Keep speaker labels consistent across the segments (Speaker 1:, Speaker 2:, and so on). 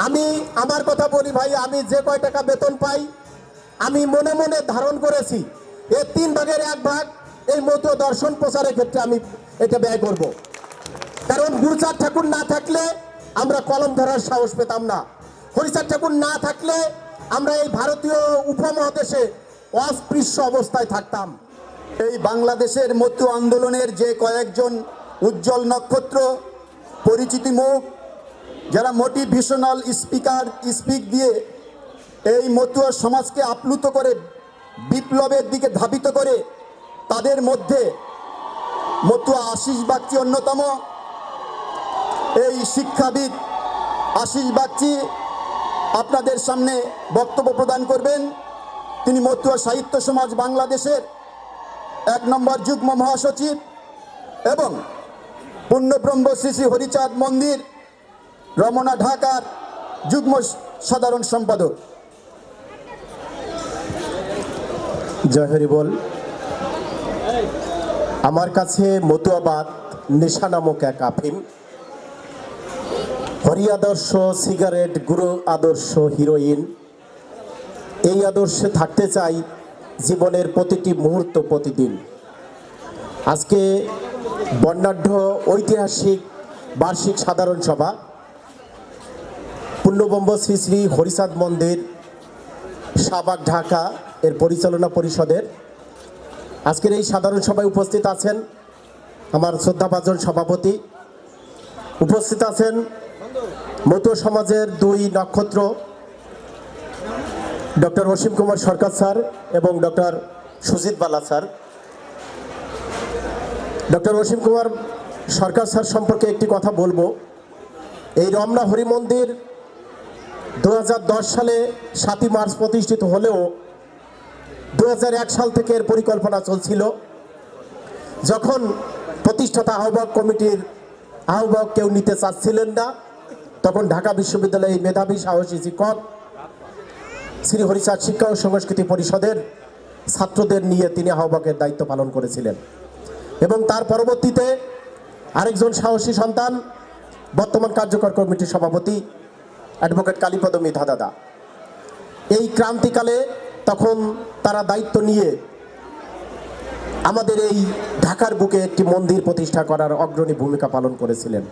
Speaker 1: আমি আমার কথা বলি ভাই, আমি যে কয় টাকা বেতন পাই আমি মনে মনে ধারণ করেছি এর 3/1 এই মতুয়া দর্শন প্রচারের ক্ষেত্রে আমি এটা ব্যয় করব। কারণ গুরুচাঁদ ঠাকুর না থাকলে আমরা কলম ধরার সাহস পেতাম না। হরিচাঁদ ঠাকুর না থাকলে আমরা এই ভারতীয় উপমহাদেশে অস্পৃশ্য অবস্থায় থাকতাম।
Speaker 2: এই বাংলাদেশের মতুয়া আন্দোলনের যে কয়েকজন উজ্জ্বল নক্ষত্র, পরিচিতি মুখ, যারা মোটিভেশনাল স্পিক দিয়ে এই মতুয়া সমাজকে আপ্লুত করে বিপ্লবের দিকে ধাবিত করে, তাদের মধ্যে মতুয়া আশিস বাগচি অন্যতম। এই শিক্ষাবিদ আশিস বাগচি আপনাদের সামনে বক্তব্য প্রদান করবেন। তিনি মতুয়া সাহিত্য সমাজ বাংলাদেশের 1 নম্বর যুগ্ম মহাসচিব এবং পূর্ণব্রহ্ম শ্রী শ্রী হরিচাঁদ মন্দির রমনা ঢাকার যুগ্ম সাধারণ সম্পাদক।
Speaker 1: জয় হরি বল। আমার কাছে মতুয়াবাদ নেশা নামক এক আফিম, হরি আদর্শ সিগারেট, গুরু আদর্শ হিরোইন। এই আদর্শে থাকতে চাই জীবনের প্রতিটি মুহূর্ত, প্রতিদিন। আজকে বর্ণাঢ্য ঐতিহাসিক বার্ষিক সাধারণ সভা, পূর্ণব্রহ্ম শ্রী শ্রী হরিচাঁদ মন্দির শাহবাগ ঢাকা এর পরিচালনা পরিষদের আজকের এই সাধারণ সভায় উপস্থিত আছেন আমার শ্রদ্ধাভাজন সভাপতি, উপস্থিত আছেন মতুয়া সমাজের 2 নক্ষত্র ডক্টর অসীম কুমার সরকার স্যার এবং ডক্টর সুজিত বালা স্যার। ডক্টর অসীম কুমার সরকার স্যার সম্পর্কে একটি কথা বলবো। এই রমনা হরি মন্দির 2010 সালে 7ই মার্চ প্রতিষ্ঠিত হলেও 2001 সাল থেকে এর পরিকল্পনা চলছিল। যখন প্রতিষ্ঠাতা আহ্বায়ক কমিটির আহ্বায়ক কেউ নিতে চাচ্ছিলেন না, তখন ঢাকা বিশ্ববিদ্যালয়ের মেধাবী সাহসী শিক্ষক শ্রী হরিচাঁদ শিক্ষা ও সংস্কৃতি পরিষদের ছাত্রদের নিয়ে তিনি আহ্বায়কের দায়িত্ব পালন করেছিলেন এবং তার পরবর্তীতে আরেকজন সাহসী সন্তান বর্তমান কার্যকর কমিটির সভাপতি অ্যাডভোকেট কালীপদ মৃধা দাদা। এই ক্রান্তিকালে তখন তারা দায়িত্ব নিয়ে আমাদের এই ঢাকার বুকে একটি মন্দির প্রতিষ্ঠা করার অগ্রণী ভূমিকা পালন করেছিলেন।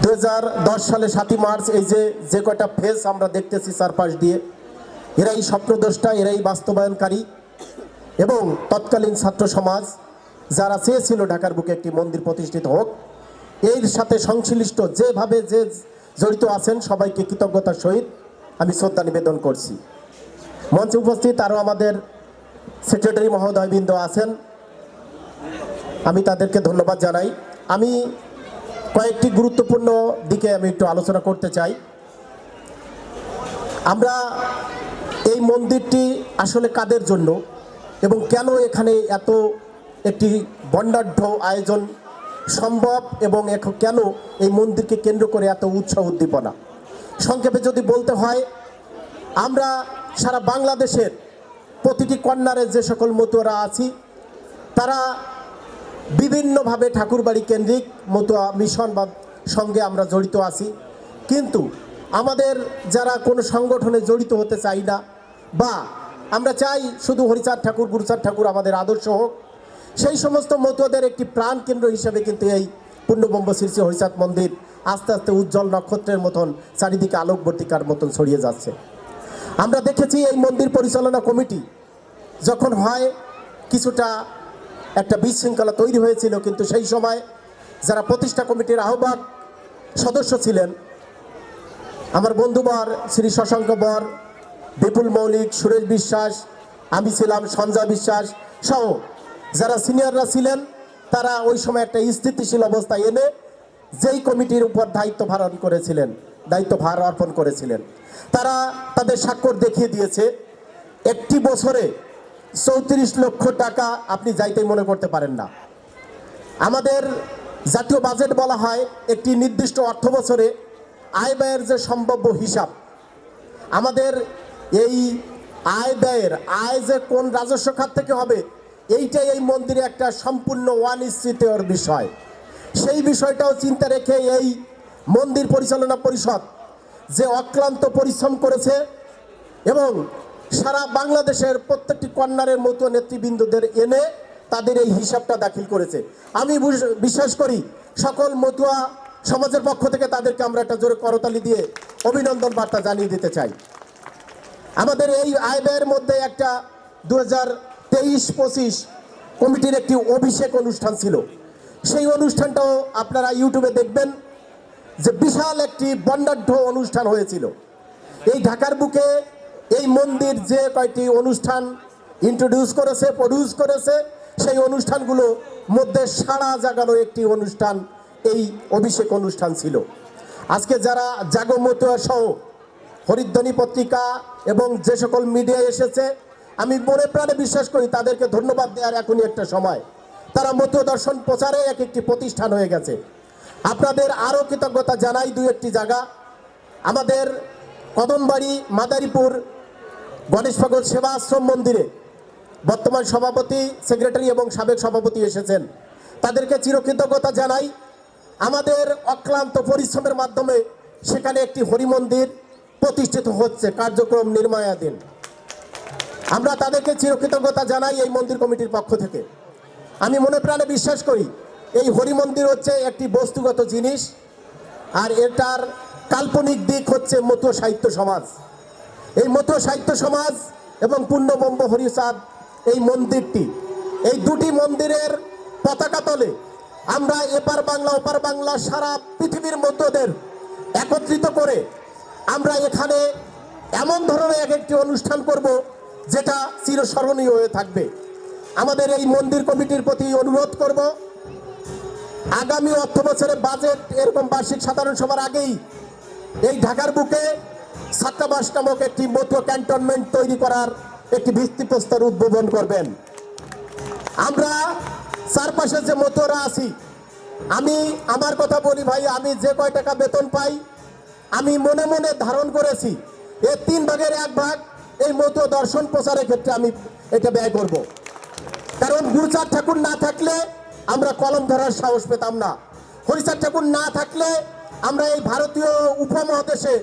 Speaker 1: 2010 সালে 7ই মার্চ এই যে কয়টা ফেজ আমরা দেখতেছি চারপাশ দিয়ে, এরাই স্বপ্নদ্রষ্টা, এরাই বাস্তবায়নকারী এবং তৎকালীন ছাত্র সমাজ যারা চেয়েছিল ঢাকার বুকে একটি মন্দির প্রতিষ্ঠিত হোক, এর সাথে সংশ্লিষ্ট যেভাবে যে জড়িত আছেন সবাইকে কৃতজ্ঞতার সহিত আমি শ্রদ্ধা নিবেদন করছি। মঞ্চে উপস্থিত আরও আমাদের সেক্রেটারি মহোদয়বৃন্দ আছেন, আমি তাদেরকে ধন্যবাদ জানাই। আমি কয়েকটি গুরুত্বপূর্ণ দিকে আমি একটু আলোচনা করতে চাই। আমরা এই মন্দিরটি আসলে কাদের জন্য এবং কেন এখানে এত একটি বর্ণাঢ্য আয়োজন সম্ভব এবং কেন এই মন্দিরকে কেন্দ্র করে এত উৎসাহ উদ্দীপনা, সংক্ষেপে যদি বলতে হয়, আমরা সারা বাংলাদেশের প্রতিটি কর্নারে যে সকল মতুয়ারা আছি তারা বিভিন্নভাবে ঠাকুরবাড়ি কেন্দ্রিক মতুয়া মিশন বা সঙ্গে আমরা জড়িত আছি, কিন্তু আমাদের যারা কোনো সংগঠনে জড়িত হতে চাই না বা আমরা চাই শুধু হরিচাঁদ ঠাকুর, গুরুচাঁদ ঠাকুর আমাদের আদর্শ হোক, সেই সমস্ত মতুয়াদের একটি প্রাণ কেন্দ্র হিসেবে কিন্তু এই পূর্ণব্রহ্ম শ্রী শ্রী হরিচাঁদ মন্দির আস্তে আস্তে উজ্জ্বল নক্ষত্রের মতন চারিদিকে আলোকবর্তিকার মতন ছড়িয়ে যাচ্ছে। আমরা দেখেছি এই মন্দির পরিচালনা কমিটি যখন হয় কিছুটা একটা বিশৃঙ্খলা তৈরি হয়েছিল, কিন্তু সেই সময় যারা প্রতিষ্ঠা কমিটির আহ্বায়ক সদস্য ছিলেন আমার বন্ধুবর শ্রী শশাঙ্ক বর, বিপুল মৌলিক, সুরেশ বিশ্বাস, আমি ছিলাম, সঞ্জয় বিশ্বাস সহ যারা সিনিয়ররা ছিলেন, তারা ওই সময় একটা স্থিতিশীল অবস্থায় এনে যেই কমিটির উপর দায়িত্ব ভার অর্পণ করেছিলেন, তারা তাদের স্বাক্ষর দেখিয়ে দিয়েছে। একটি বছরে 34 লক্ষ টাকা আপনি যাইতেই মনে করতে পারেন না। আমাদের জাতীয় বাজেট বলা হয় একটি নির্দিষ্ট অর্থ বছরে আয় ব্যয়ের যে সম্ভাব্য হিসাব, আমাদের এই আয় যে কোন রাজস্ব খাত থেকে হবে এইটাই এই মন্দিরে একটা সম্পূর্ণ অনিশ্চিতর বিষয়। সেই বিষয়টাও চিন্তা রেখে এই মন্দির পরিচালনা পরিষদ যে অক্লান্ত পরিশ্রম করেছে এবং সারা বাংলাদেশের প্রত্যেকটি কর্নারের মতো নেতৃবৃন্দদের এনে তাদের এই হিসাবটা দাখিল করেছে। আমি বিশ্বাস করি সকল মতুয়া সমাজের পক্ষ থেকে তাদেরকে আমরা একটা জোরে করতালি দিয়ে অভিনন্দন বার্তা জানিয়ে দিতে চাই। আমাদের এই আয় ব্যয়ের মধ্যে একটা 2023-25 কমিটির একটি অভিষেক অনুষ্ঠান ছিল। সেই অনুষ্ঠানটাও আপনারা ইউটিউবে দেখবেন যে বিশাল একটি বর্ণাঢ্য অনুষ্ঠান হয়েছিল। এই ঢাকার বুকে এই মন্দির যে কয়টি অনুষ্ঠান ইন্ট্রোডিউস করেছে, প্রডিউস করেছে, সেই অনুষ্ঠানগুলো মধ্যে সাড়া জাগানো একটি অনুষ্ঠান এই অভিষেক অনুষ্ঠান ছিল। আজকে যারা জাগমতুয়া সহ হরিধ্বনি পত্রিকা এবং যে সকল মিডিয়া এসেছে, আমি মনে প্রাণে বিশ্বাস করি তাদেরকে ধন্যবাদ দেওয়ার এখনই একটা সময়। তারা মতুয়া দর্শন প্রচারে এক একটি প্রতিষ্ঠান হয়ে গেছে। আপনাদের আরও কৃতজ্ঞতা জানাই দুই একটি জায়গা। আমাদের কদমবাড়ি মাদারীপুর গণেশ পাগল সেবা আশ্রম মন্দিরে বর্তমান সভাপতি, সেক্রেটারি এবং সাবেক সভাপতি এসেছেন, তাদেরকে চিরকৃতজ্ঞতা জানাই। আমাদের অক্লান্ত পরিশ্রমের মাধ্যমে সেখানে একটি হরিমন্দির প্রতিষ্ঠিত হচ্ছে, কার্যক্রম নির্মাণাধীন। আমরা তাদেরকে চিরকৃতজ্ঞতা জানাই এই মন্দির কমিটির পক্ষ থেকে। আমি মনে প্রাণে বিশ্বাস করি এই হরিমন্দির হচ্ছে একটি বস্তুগত জিনিস, আর এটার কাল্পনিক দিক হচ্ছে মতুয়া সাহিত্য সমাজ। এই মতুয়া সাহিত্য সমাজ এবং পূর্ণব্রহ্ম হরিচাঁদ এই মন্দিরটি, এই দুটি মন্দিরের পতাকা তলে আমরা এপার বাংলা ওপার বাংলা সারা পৃথিবীর মতুয়াদের একত্রিত করে আমরা এখানে এমন ধরনের এক একটি অনুষ্ঠান করব যেটা চিরস্মরণীয় হয়ে থাকবে। আমাদের এই মন্দির কমিটির প্রতি অনুরোধ করব, আগামী অর্থ বছরে বাজেট এরকম বার্ষিক সাধারণ সভার আগেই এই ঢাকার বুকে ছাত্রাবাস নামক একটি মতুয়া ক্যান্টনমেন্ট তৈরি করার একটি ভিত্তিপ্রস্তর উদ্বোধন করবেন। আমরা চারপাশে যে মতুয়ারা আছি, আমি আমার কথা বলি ভাই, আমি যে কয় টাকা বেতন পাই আমি মনে মনে ধারণ করেছি এর 3 ভাগের 1 ভাগ এই মতুয়া দর্শন প্রচারের ক্ষেত্রে আমি এটা ব্যয় করব। কারণ গুরুচাঁদ ঠাকুর না থাকলে আমরা কলম ধরার সাহস পেতাম না। হরিচাঁদ ঠাকুর না থাকলে আমরা এই ভারতীয় উপমহাদেশে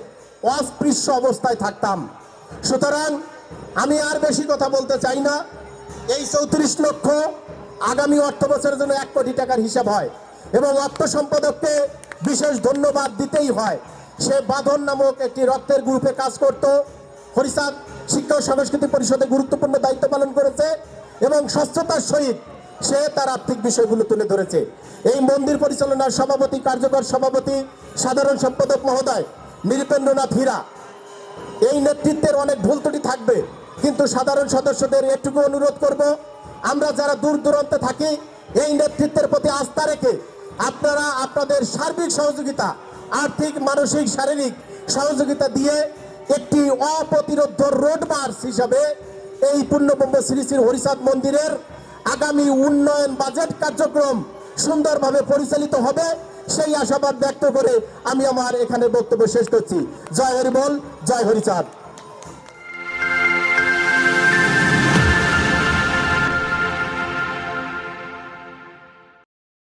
Speaker 1: অস্পৃশ্য অবস্থায় থাকতাম। সুতরাং আমি আর বেশি কথা বলতে চাই না। এই 34 লক্ষ আগামী অর্থ বছরের জন্য 1 কোটি টাকার হিসাব হয় এবং অর্থ সম্পাদককে বিশেষ ধন্যবাদ দিতেই হয়। সে বাঁধন নামক একটি রক্তের গ্রুপে কাজ করত, হরিচাঁদ শিক্ষা ও সংস্কৃতি পরিষদে গুরুত্বপূর্ণ দায়িত্ব পালন করেছে এবং স্বচ্ছতার সহিত সে তার আর্থিক বিষয়গুলো তুলে ধরেছে। এই মন্দির পরিচালনার সভাপতি, কার্যকর সভাপতি, সাধারণ সম্পাদক মহোদয় নৃপেন্দ্রনাথ হীরা, এই নেতৃত্বের অনেক ভুল ত্রুটি থাকবে, কিন্তু সাধারণ সদস্যদের এটুকু অনুরোধ করব, আমরা যারা দূর দূরান্তে থাকি এই নেতৃত্বের প্রতি আস্থা রেখে আপনারা আপনাদের সার্বিক সহযোগিতা, আর্থিক, মানসিক, শারীরিক সহযোগিতা দিয়ে একটি অপ্রতিরোধ্য রোড মার্চ হিসাবে এই পূর্ণব্রহ্ম শ্রী শ্রী হরিচাঁদ মন্দিরের আগামী উন্নয়ন বাজেট কার্যক্রম সুন্দরভাবে পরিচালিত হবে, সেই আশাবাদ ব্যক্ত করে আমি আমার এখানে বক্তব্য শেষ করছি। জয় হরি বল, জয় হরিচাঁদ।